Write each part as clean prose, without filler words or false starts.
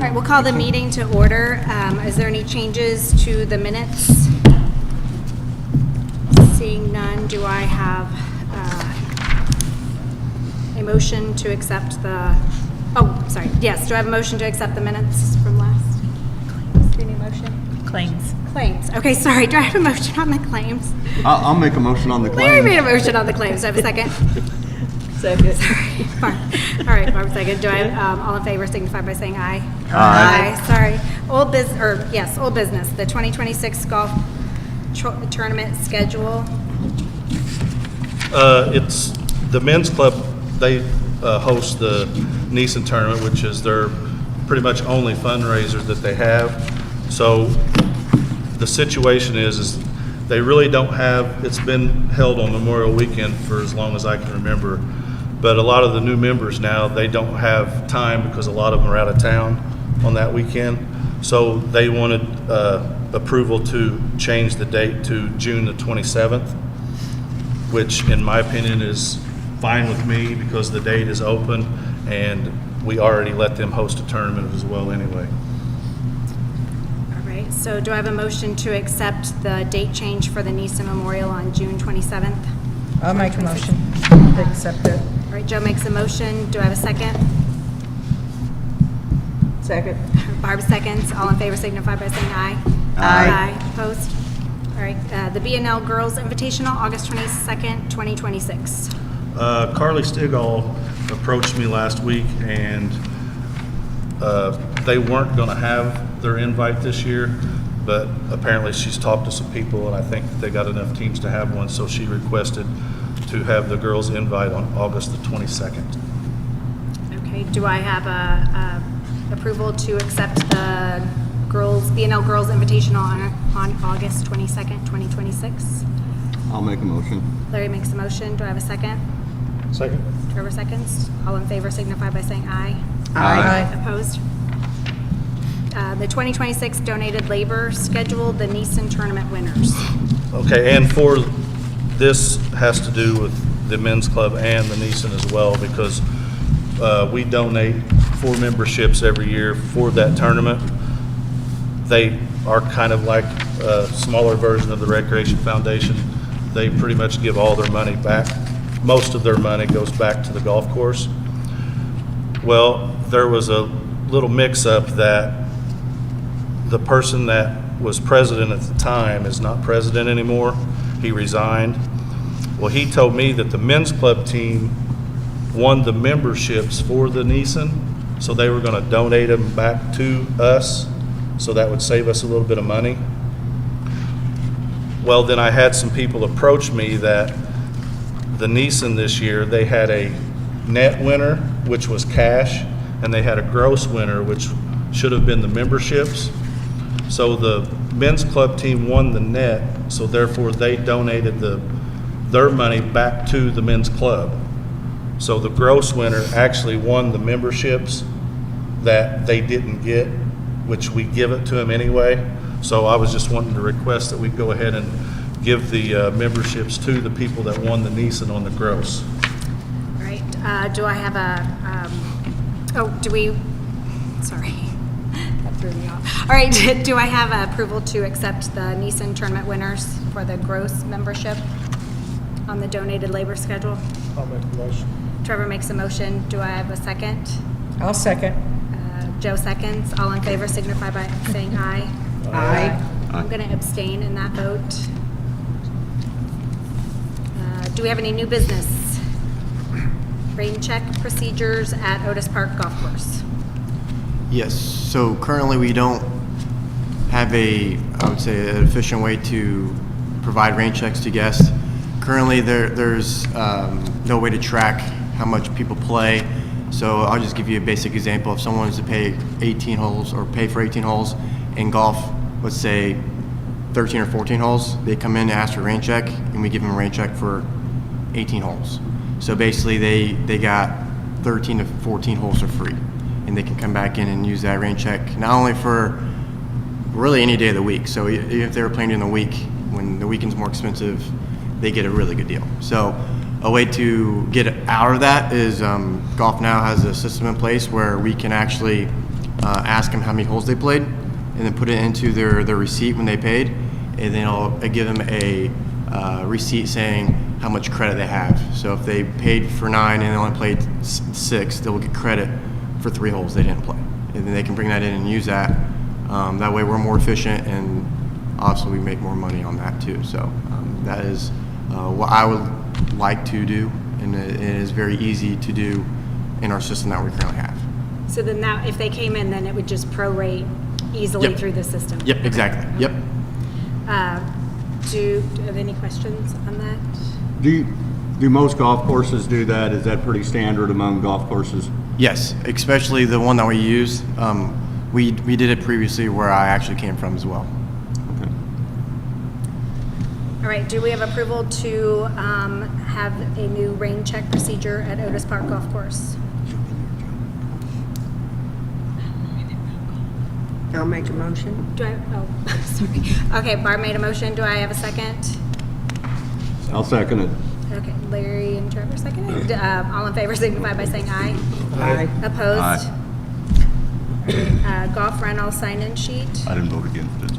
right, we'll call the meeting to order. Is there any changes to the minutes? Seeing none, do I have a motion to accept the, yes, do I have a motion to accept the minutes from last? Do you need a motion? Claims. Claims. Okay, sorry, do I have a motion on the claims? I'll make a motion on the claims. Larry made a motion on the claims. Do I have a second? Second. Sorry. All right, Barb, second. Do I, all in favor signify by saying aye? Aye. Sorry. Old business, the 2026 golf tournament schedule. It's the men's club. They host the Neeson tournament, which is their pretty much only fundraiser that they have. So the situation is they really don't have, it's been held on Memorial Weekend for as long as I can remember, but a lot of the new members now, they don't have time because a lot of them are out of town on that weekend. So they wanted approval to change the date to June the 27th, which in my opinion is fine with me because the date is open and we already let them host a tournament as well anyway. All right, so do I have a motion to accept the date change for the Neeson Memorial on June 27th? I'll make a motion to accept it. All right, Joe makes a motion. Do I have a second? Second. Barb seconds. All in favor signify by saying aye. Aye. Opposed? All right, the B&L Girls Invitational, August 22nd, 2026. Carly Stigall approached me last week and they weren't going to have their invite this year, but apparently she's talked to some people and I think that they got enough teams to have one, so she requested to have the girls invite on August the 22nd. Okay, do I have a approval to accept the B&L Girls Invitational on August 22nd, 2026? I'll make a motion. Larry makes a motion. Do I have a second? Second. Trevor seconds. All in favor signify by saying aye. Aye. Opposed? The 2026 donated labor schedule, the Neeson tournament winners. Okay, and for this has to do with the men's club and the Neeson as well because we donate 4 memberships every year for that tournament. They are kind of like a smaller version of the Recreation Foundation. They pretty much give all their money back. Most of their money goes back to the golf course. Well, there was a little mix-up that the person that was president at the time is not president anymore. He resigned. Well, he told me that the men's club team won the memberships for the Neeson, so they were going to donate them back to us, so that would save us a little bit of money. Well, then I had some people approach me that the Neeson this year, they had a net winner, which was cash, and they had a gross winner, which should have been the memberships. So the men's club team won the net, so therefore they donated their money back to the men's club. So the gross winner actually won the memberships that they didn't get, which we give it to them anyway. So I was just wanting to request that we go ahead and give the memberships to the people that won the Neeson on the gross. All right, do I have sorry, that threw me off. All right, do I have approval to accept the Neeson tournament winners for the gross membership on the donated labor schedule? I'll make the motion. Trevor makes a motion. Do I have a second? I'll second. Joe seconds. All in favor signify by saying aye. Aye. I'm going to abstain in that vote. Do we have any new business? Rain check procedures at Otis Park Golf Course. Yes, so currently we don't have I would say, an efficient way to provide rain checks to guests. Currently there's no way to track how much people play. So I'll just give you a basic example. If someone was to pay 18 holes or pay for 18 holes in golf, let's say 13 or 14 holes, they come in and ask for a rain check and we give them a rain check for 18 holes. So basically they got 13 to 14 holes for free and they can come back in and use that rain check not only for really any day of the week. So even if they were playing in the week when the weekend's more expensive, they get a really good deal. So a way to get out of that is Golf Now has a system in place where we can actually ask them how many holes they played, and then put it into their receipt when they paid, and then I'll give them a receipt saying how much credit they have. So if they paid for 9 and they only played 6, they will get credit for 3 holes they didn't play. And then they can bring that in and use that. That way we're more efficient, and also we make more money on that too. So that is what I would like to do, and it is very easy to do in our system that we currently have. So then that, if they came in, then it would just prorate easily Yep. through the system? Yep, exactly. Yep. Do you have any questions on that? Do most golf courses do that? Is that pretty standard among golf courses? Yes, especially the one that we use. We did it previously where I actually came from as well. Okay. All right, do we have approval to have a new rain check procedure at Otis Park Golf Course? I'll make a motion. Do I, oh, sorry. Okay, Barb made a motion. Do I have a second? I'll second it. Okay, Larry and Trevor seconded. All in favor signify by saying aye. Aye. Opposed? Golf rental sign-in sheet. I didn't vote against it.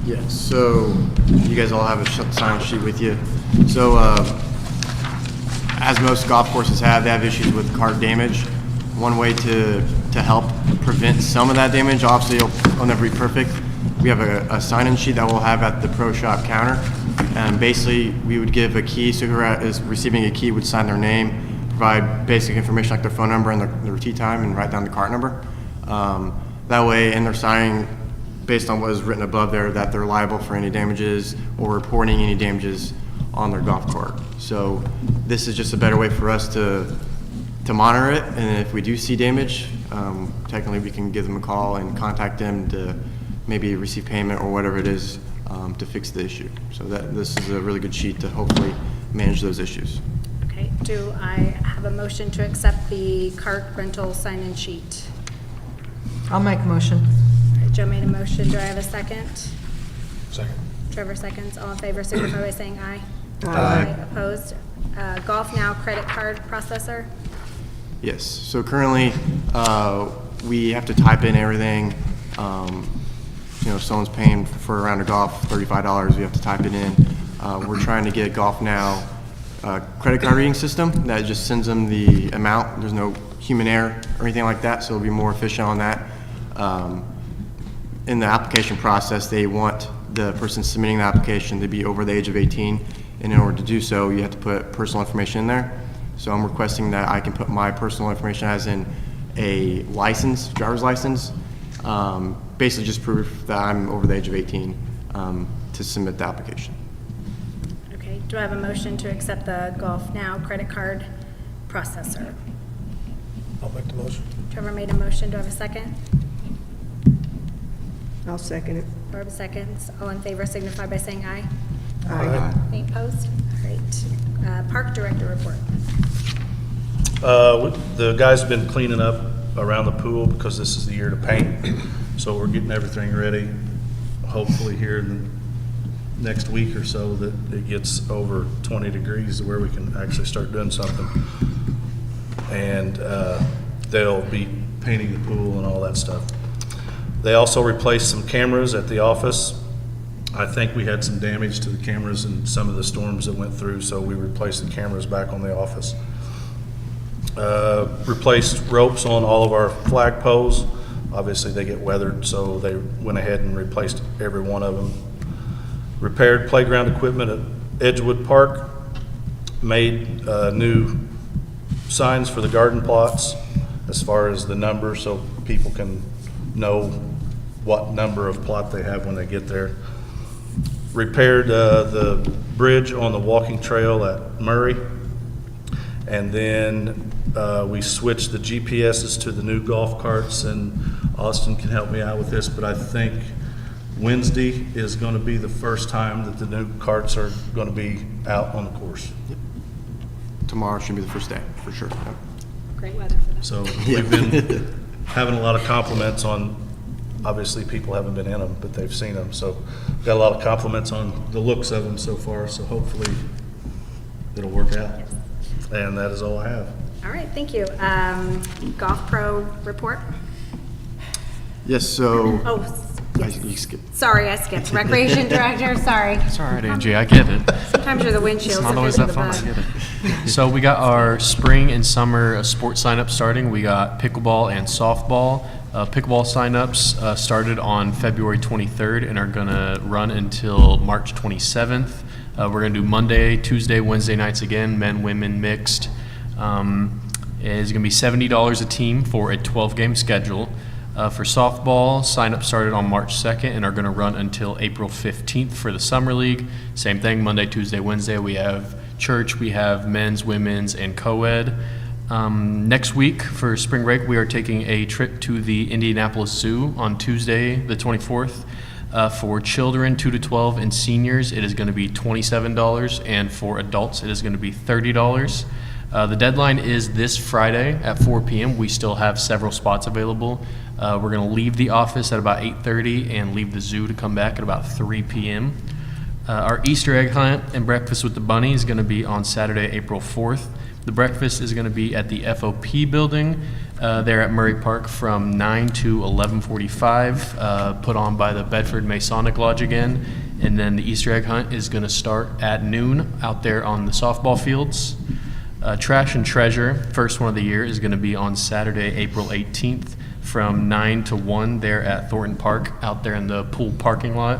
Yes, so you guys all have a sign sheet with you. So as most golf courses have, they have issues with cart damage. One way to help prevent some of that damage, obviously it'll never be perfect, we have a sign-in sheet that we'll have at the pro shop counter. And basically, we would give a key, so whoever is receiving a key would sign their name, provide basic information like their phone number and their tee time, and write down the cart number. That way, and they're signing based on what is written above there, that they're liable for any damages or reporting any damages on their golf cart. So this is just a better way for us to monitor it, and if we do see damage, technically we can give them a call and contact them to maybe receive payment or whatever it is to fix the issue. So this is a really good sheet to hopefully manage those issues. Okay, do I have a motion to accept the cart rental sign-in sheet? I'll make a motion. All right, Joe made a motion. Do I have a second? Second. Trevor seconds. All in favor signify by saying aye. Aye. Opposed? Golf Now credit card processor. Yes, so currently, we have to type in everything. If someone's paying for a round of golf, $35, we have to type it in. We're trying to get Golf Now credit card reading system that just sends them the amount. There's no human error or anything like that, so it'll be more efficient on that. In the application process, they want the person submitting the application to be over the age of 18, and in order to do so, you have to put personal information in there. So I'm requesting that I can put my personal information as in a license, driver's license, basically just proof that I'm over the age of 18 to submit the application. Okay, do I have a motion to accept the Golf Now credit card processor? I'll make the motion. Trevor made a motion. Do I have a second? I'll second it. Barb seconds. All in favor signify by saying aye. Aye. Any opposed? All right. Park director report. The guys have been cleaning up around the pool because this is the year to paint. So we're getting everything ready, hopefully here in the next week or so that it gets over 20 degrees where we can actually start doing something. And they'll be painting the pool and all that stuff. They also replaced some cameras at the office. I think we had some damage to the cameras in some of the storms that went through, so we replaced the cameras back on the office. Replaced ropes on all of our flag poles. Obviously, they get weathered, so they went ahead and replaced every one of them. Repaired playground equipment at Edgewood Park. Made new signs for the garden plots as far as the number, so people can know what number of plot they have when they get there. Repaired the bridge on the walking trail at Murray. And then we switched the GPSs to the new golf carts, and Austin can help me out with this, but I think Wednesday is going to be the first time that the new carts are going to be out on the course. Tomorrow should be the first day, for sure. Yep. Great weather for that. So we've been having a lot of compliments on, obviously people haven't been in them, but they've seen them. So got a lot of compliments on the looks of them so far, so hopefully it'll work out. And that is all I have. All right, thank you. Golf Pro report. Yes, so, Oh, I- yes. you skip. Sorry, I skipped. Recreation Director, sorry. It's all right, Angie, I get it. Sometimes you're the windshield. It's not always that fun, sometimes I you're get it. So we got our spring and summer sports signups starting. We got pickleball and softball. Pickleball signups started on February 23rd and are gonna run until March 27th. We're gonna do Monday, Tuesday, Wednesday nights again, men, women, mixed. It's gonna be $70 a team for a 12-game schedule. For softball, signups started on March 2nd and are going to run until April 15th for the Summer League. Same thing, Monday, Tuesday, Wednesday. We have church, we have men's, women's, and co-ed. Next week for spring break, we are taking a trip to the Indianapolis Zoo on Tuesday, the 24th. For children 2 to 12 and seniors, it is going to be $27, and for adults, it is going to be $30. The deadline is this Friday at 4 p.m. We still have several spots available. We're going to leave the office at about 8:30 and leave the zoo to come back at about 3 p.m. Our Easter egg hunt and breakfast with the bunny is going to be on Saturday, April 4th. The breakfast is going to be at the FOP building there at Murray Park from 9 to 11:45, put on by the Bedford Masonic Lodge again. And then the Easter egg hunt is going to start at noon out there on the softball fields. Trash and Treasure, first one of the year, is going to be on Saturday, April 18th from 9 to 1 there at Thornton Park out there in the pool parking lot.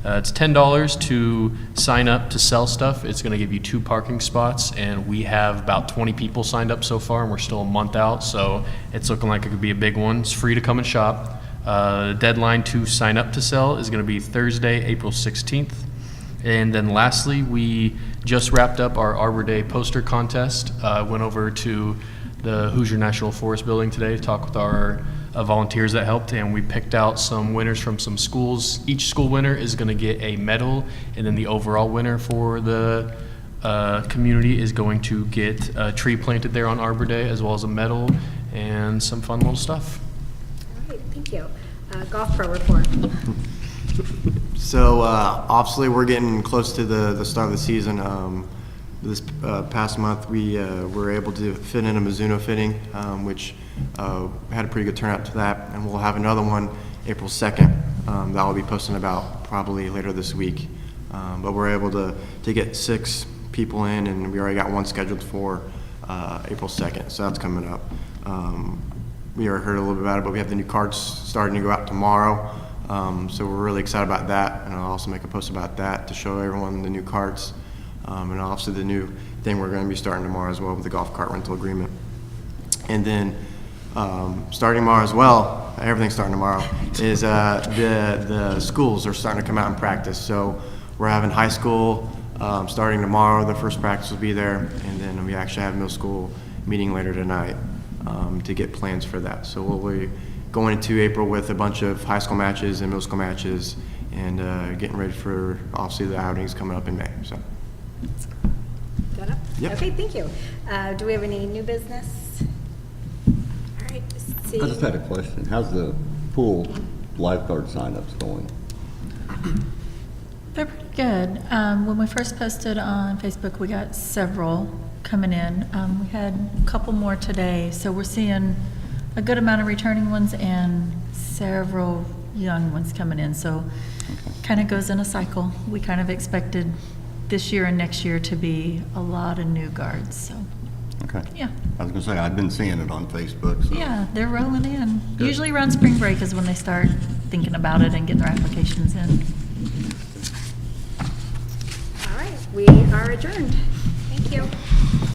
It's $10 to sign up to sell stuff. It's going to give you 2 parking spots, and we have about 20 people signed up so far, and we're still a month out, so it's looking like it could be a big one. It's free to come and shop. Deadline to sign up to sell is going to be Thursday, April 16th. And then lastly, we just wrapped up our Arbor Day poster contest. Went over to the Hoosier National Forest building today to talk with our volunteers that helped, and we picked out some winners from some schools. Each school winner is going to get a medal, and then the overall winner for the community is going to get a tree planted there on Arbor Day, as well as a medal and some fun little stuff. All right, thank you. Golf Pro report. So obviously, we're getting close to the start of the season. This past month, we were able to fit in a Mizuno fitting, which had a pretty good turnout to that, and we'll have another one April 2nd that I'll be posting about probably later this week. But we're able to get 6 people in, and we already got one scheduled for April 2nd, so that's coming up. We already heard a little bit about it, but we have the new cards starting to go out tomorrow. So we're really excited about that, and I'll also make a post about that to show everyone the new carts, and also the new thing we're going to be starting tomorrow as well with the golf cart rental agreement. And then starting tomorrow as well, everything's starting tomorrow, is the schools are starting to come out and practice. So we're having high school starting tomorrow. The first practice will be there, and then we actually have middle school meeting later tonight to get plans for that. So we'll be going into April with a bunch of high school matches and middle school matches, and getting ready for obviously the outings coming up in May. So. Got it? Yep. Okay, thank you. Do we have any new business? All right, see. I just had a question. How's the pool lifeguard signups going? They're pretty good. When we first posted on Facebook, we got several coming in. We had a couple more today, so we're seeing a good amount of returning ones and several young ones coming in. So kind of goes in a cycle. We kind of expected this year and next year to be a lot of new guards. So Okay. yeah. I was going to say, I've been seeing it on Facebook. So. Yeah, they're rolling in. Good. Usually around spring break is when they start thinking about it and getting their applications in. All right, we are adjourned. Thank you.